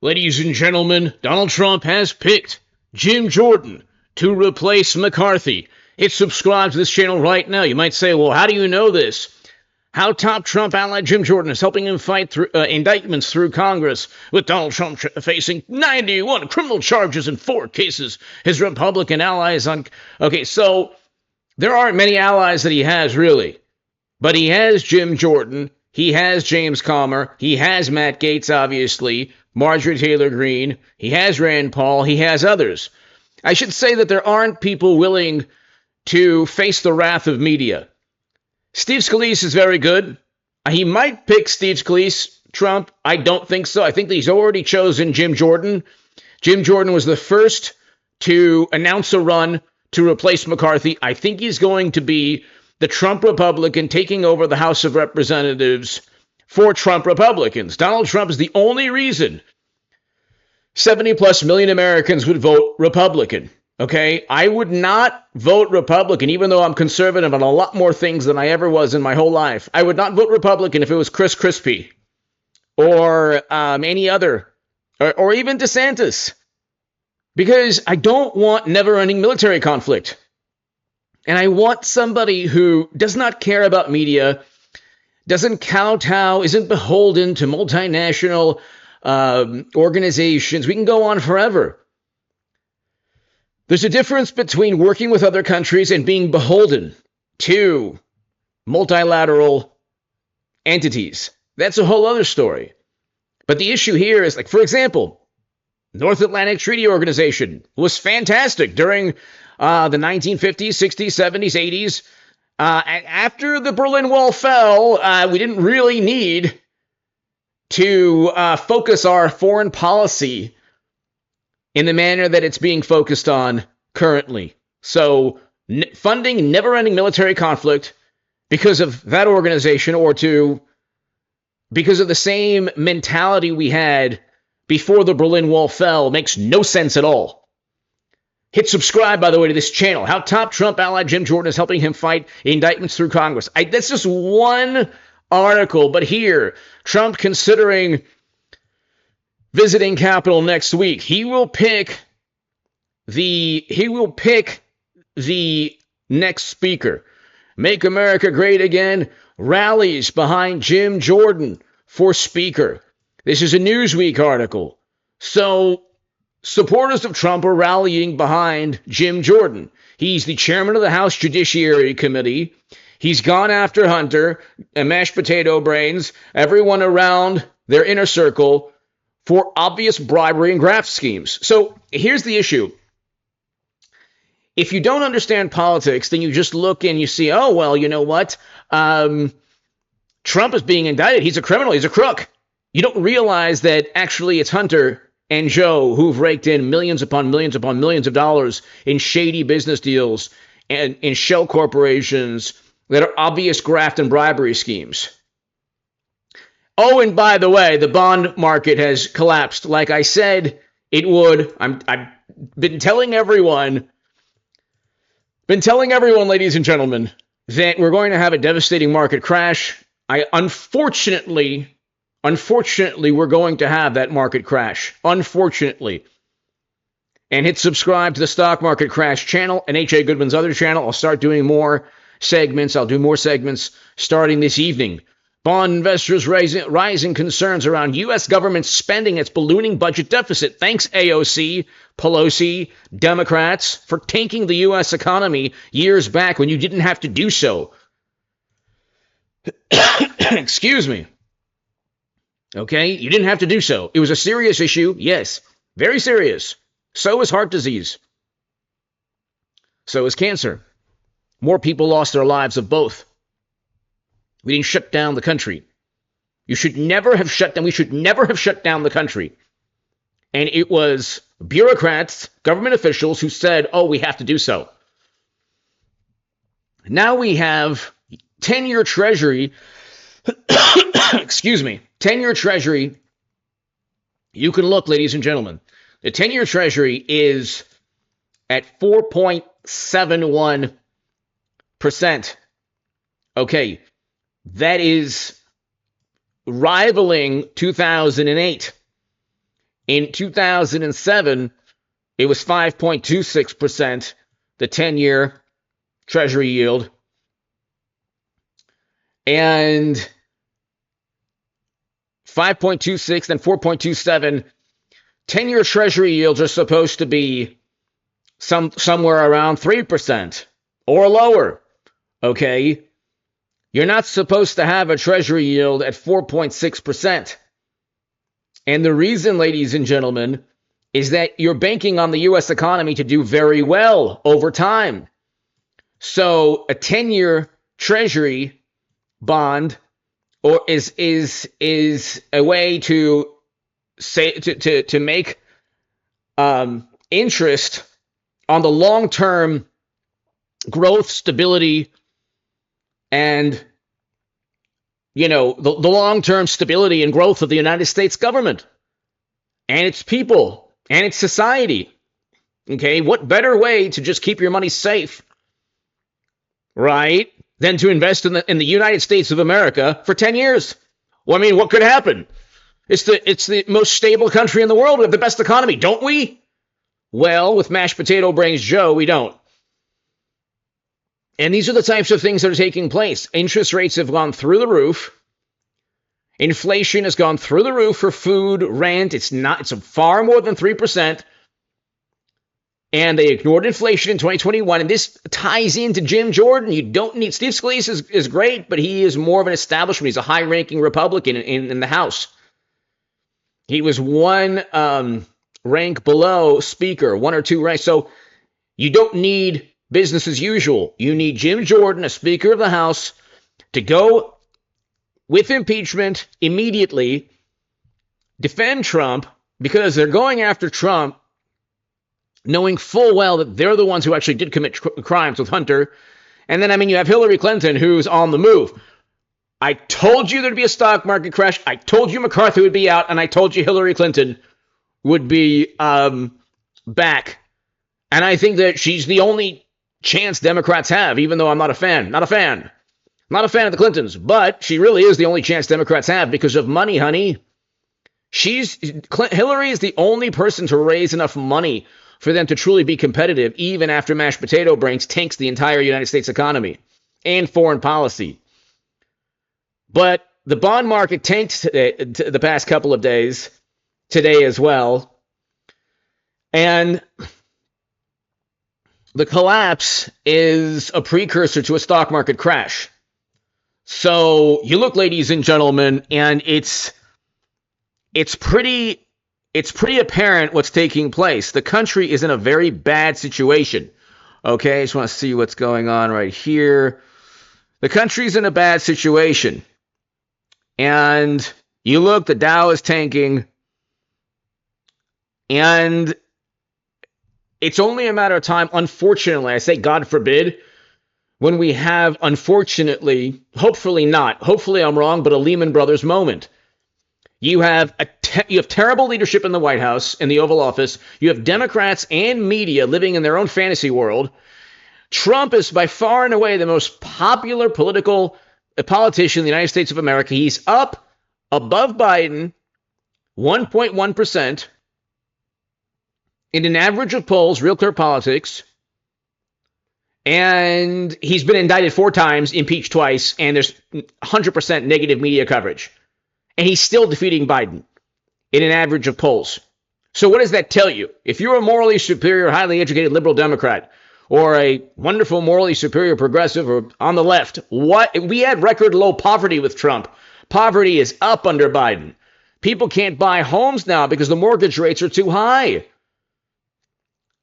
Ladies and gentlemen, Donald Trump has picked Jim Jordan to replace McCarthy. Hit subscribe to this channel right now. You might say, well, how do you know this? How top Trump ally Jim Jordan is helping him fight through indictments through Congress, with Donald Trump facing 91 criminal charges in 4 cases. His Republican allies on... Okay, so there aren't many allies that he has, really. But he has Jim Jordan. He has James Comer. He has Matt Gaetz, obviously. Marjorie Taylor Greene. He has Rand Paul. He has others. I should say that there aren't people willing to face the wrath of media. Steve Scalise is very good. He might pick Steve Scalise, Trump. I don't think so. I think that he's already chosen Jim Jordan. Jim Jordan was the first to announce a run to replace McCarthy. I think he's going to be the Trump Republican taking over the House of Representatives for Trump Republicans. Donald Trump is the only reason 70 plus million Americans would vote Republican. Okay, I would not vote Republican, even though I'm conservative on a lot more things than I ever was in my whole life. I would not vote Republican if it was Chris Christie or any other, or even DeSantis, because I don't want never-ending military conflict. And I want somebody who does not care about media, doesn't kowtow, isn't beholden to multinational organizations. We can go on forever. There's a difference between working with other countries and being beholden to multilateral entities. That's a whole other story. But the issue here is, like, for example, North Atlantic Treaty Organization was fantastic during the 1950s, 60s, 70s, 80s. After the Berlin Wall fell, we didn't really need to focus our foreign policy in the manner that it's being focused on currently. So funding never-ending military conflict because of that organization, or because of the same mentality we had before the Berlin Wall fell, makes no sense at all. Hit subscribe, by the way, to this channel. How top Trump ally Jim Jordan is helping him fight indictments through Congress. That's just one article, but here, Trump considering visiting Capitol next week. He will pick the next speaker. Make America Great Again rallies behind Jim Jordan for speaker. This is a Newsweek article. So supporters of Trump are rallying behind Jim Jordan. He's the chairman of the House Judiciary Committee. He's gone after Hunter and mashed potato brains, everyone around their inner circle, for obvious bribery and graft schemes. So here's the issue. If you don't understand politics, then you just look and you see, oh, well, you know what? Trump is being indicted. He's a criminal. He's a crook. You don't realize that actually it's Hunter and Joe who've raked in millions upon millions upon millions of dollars in shady business deals and in shell corporations that are obvious graft and bribery schemes. Oh, and by the way, the bond market has collapsed. Like I said, it would. I've been telling everyone, ladies and gentlemen, that we're going to have a devastating market crash. Unfortunately, we're going to have that market crash. Unfortunately. And hit subscribe to the Stock Market Crash channel and H.A. Goodman's other channel. I'll start doing more segments. I'll do more segments starting this evening. Bond investors rising concerns around U.S. government spending its ballooning budget deficit. Thanks, AOC, Pelosi, Democrats, for tanking the U.S. economy years back when you didn't have to do so. Excuse me. Okay, you didn't have to do so. It was a serious issue, yes, very serious. So is heart disease. So is cancer. More people lost their lives of both. We didn't shut down the country. We should never have shut down the country. And it was bureaucrats, government officials who said, oh, we have to do so. Now we have 10-year Treasury, 10-year Treasury. You can look, ladies and gentlemen. The 10-year Treasury is at 4.71%. Okay. That is rivaling 2008. In 2007, it was 5.26%, the 10-year Treasury yield. And 5.26, then 4.27. 10-year Treasury yields are supposed to be somewhere around 3% or lower. Okay? You're not supposed to have a Treasury yield at 4.6%. And the reason, ladies and gentlemen, is that you're banking on the U.S. economy to do very well over time. So a 10-year Treasury bond or is a way to say to make interest on the long-term growth, stability, and the long-term stability and growth of the United States government and its people and its society. Okay, what better way to just keep your money safe, right, than to invest in the United States of America for 10 years? Well, I mean, what could happen? It's the most stable country in the world. We have the best economy, don't we? Well, with mashed potato brains Joe, we don't. And these are the types of things that are taking place. Interest rates have gone through the roof. Inflation has gone through the roof for food, rent. It's far more than 3%. And they ignored inflation in 2021. And this ties into Jim Jordan. You don't need Steve Scalise is great, but he is more of an establishment. He's a high-ranking Republican in the House. He was one rank below Speaker, one or two ranks. So you don't need business as usual. You need Jim Jordan, a Speaker of the House, to go with impeachment immediately, defend Trump, because they're going after Trump, knowing full well that they're the ones who actually did commit crimes with Hunter. And then, I mean, you have Hillary Clinton, who's on the move. I told you there'd be a stock market crash. I told you McCarthy would be out, and I told you Hillary Clinton would be back. And I think that she's the only chance Democrats have, even though I'm not a fan. Not a fan of the Clintons, but she really is the only chance Democrats have because of money, honey. Hillary is the only person to raise enough money for them to truly be competitive, even after mashed potato brains tanks the entire United States economy and foreign policy. But the bond market tanked the past couple of days, today as well. And the collapse is a precursor to a stock market crash. So you look, ladies and gentlemen, and it's pretty apparent what's taking place. The country is in a very bad situation. Okay, I just want to see what's going on right here. The country's in a bad situation. And you look, the Dow is tanking. And it's only a matter of time, unfortunately, I say God forbid, when we have, unfortunately, hopefully not, hopefully I'm wrong, but a Lehman Brothers moment. You have terrible leadership in the White House, in the Oval Office. You have Democrats and media living in their own fantasy world. Trump is by far and away the most popular politician in the United States of America. He's up above Biden 1.1% in an average of polls, Real Clear Politics. And he's been indicted 4 times, impeached twice, and there's 100% negative media coverage. And he's still defeating Biden in an average of polls. So what does that tell you? If you're a morally superior, highly educated liberal Democrat, or a wonderful, morally superior progressive, or on the left, we had record low poverty with Trump. Poverty is up under Biden. People can't buy homes now because the mortgage rates are too high.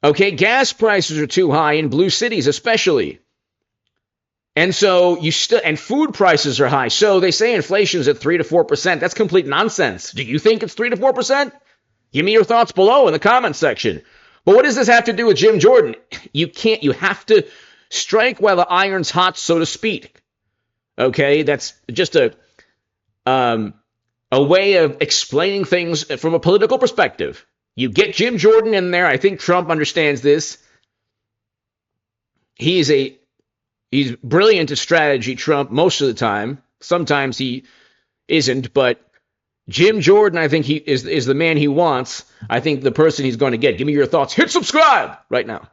Okay, gas prices are too high in blue cities especially. And so and food prices are high. So they say inflation is at 3 to 4%. That's complete nonsense. Do you think it's 3 to 4%? Give me your thoughts below in the comments section. But what does this have to do with Jim Jordan? You have to strike while the iron's hot, so to speak. Okay, that's just a way of explaining things from a political perspective. You get Jim Jordan in there. I think Trump understands this. He's brilliant at strategy, Trump, most of the time. Sometimes he isn't, but Jim Jordan, I think he is the man he wants. I think the person he's going to get. Give me your thoughts. Hit subscribe right now.